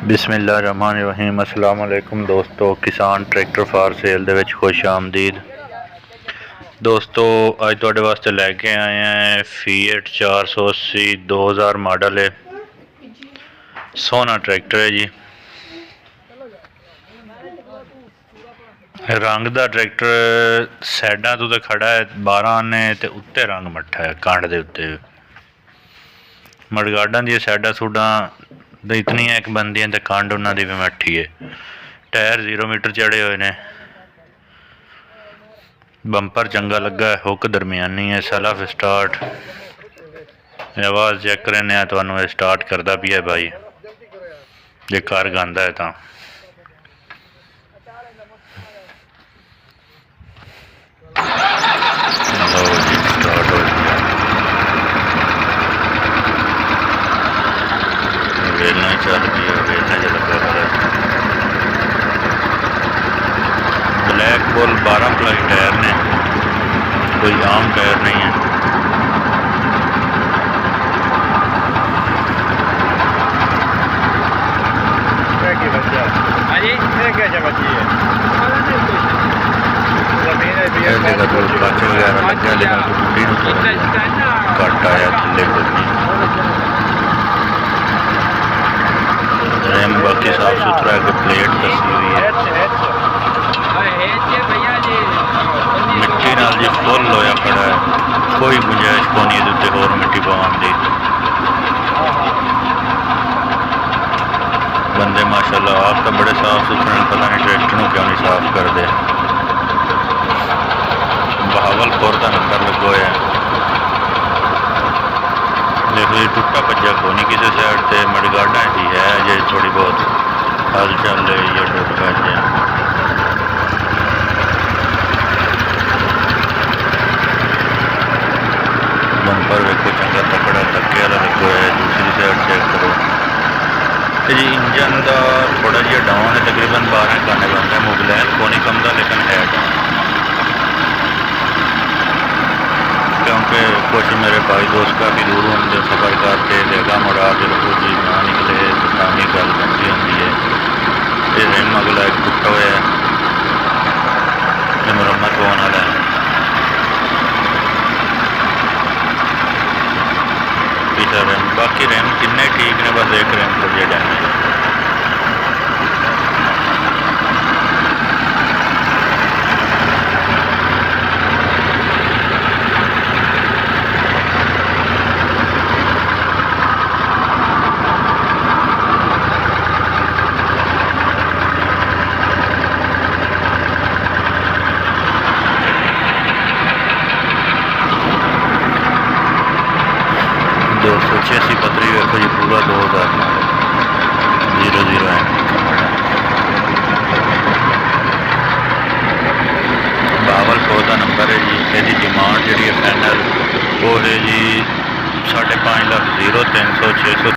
बिस्मिल्लाहिर्रहमानिर्रहीम। अस्सलाम वालेकुम दोस्तों, किसान ट्रैक्टर फॉर सेल दे विच खुश आमदीद। दोस्तों अज तुहाडे वास्ते लैके आए हैं फीएट 480 2000 मॉडल है। सोहना ट्रैक्टर है जी। रंग दा ट्रैक्टर साइडा तो खड़ा है 12 आने ते उत्ते रंग मट्ठा है कंड दे उत्ते। मडगाडां दी साइडा सूडा इतनी एक बंदियां ते कंड उन्हां दी भी मट्ठी है। टायर 0 मीटर चढ़े हुए ने। बंपर चंगा लगा है, हुक दरमियानी है, सेल्फ स्टार्ट। आवाज़ चेक करने तो स्टार्ट करता भी है भाई, जे कार गांदा है तो। स्टार्ट हो वेलना ही चल रही है, वेलना च लगा है। ब्लैक बॉल 12 प्लाई टायर ने, कोई आम टायर नहीं है। कच वगैरह लगे लेकिन टूटी कट आया थले रैम बाकी साफ सुथरा है। प्लेट दसी हुई है, मिट्टी नाल जी फुल होया खड़ा है। कोई गुंजाइश को नहीं उत्ते होर मिट्टी पवान दी। बंदे माशाल्लाह आप तो बड़े साफ सुथरे, पता नहीं ट्रैक्टर को क्यों नहीं साफ करते। बहावलपुर का नंबर लगो है। देखो ये टुटा भज्जा को नहीं किसी साइड से। मडगाडा ही है जे थोड़ी बहुत हल चल रही है, टुट भज है। बंपर वेखो चंगा तकड़ा धक्के वाला लगो है। दूसरी साइड चेक करो जी। इंजन का थोड़ा जिहा डाउन है, तकरीबन 12 गाने बनते हैं। मोबाइल को नहीं कमदा लेकिन है डाउन, क्योंकि कुछ मेरे भाई दोस्त काफ़ी दूर होंगे सफ़र करके जगह मुड़ा के जी ना निकले तो तामी गल बनती होंगी है। ये रिम अगला एक टुटा हुआ है, मुरम्मत होने वाला है। पिछला रिम, बाकी रिम किन्ने ठीक ने, बस एक रिम को जो डैमेज है। $286 पत्री वेखो जी, पूरा 2000 00 है। बहावलपुर का नंबर है जी। यदि डिमांड जी फाइनल वो है जी 5.5 लाख 0300 600।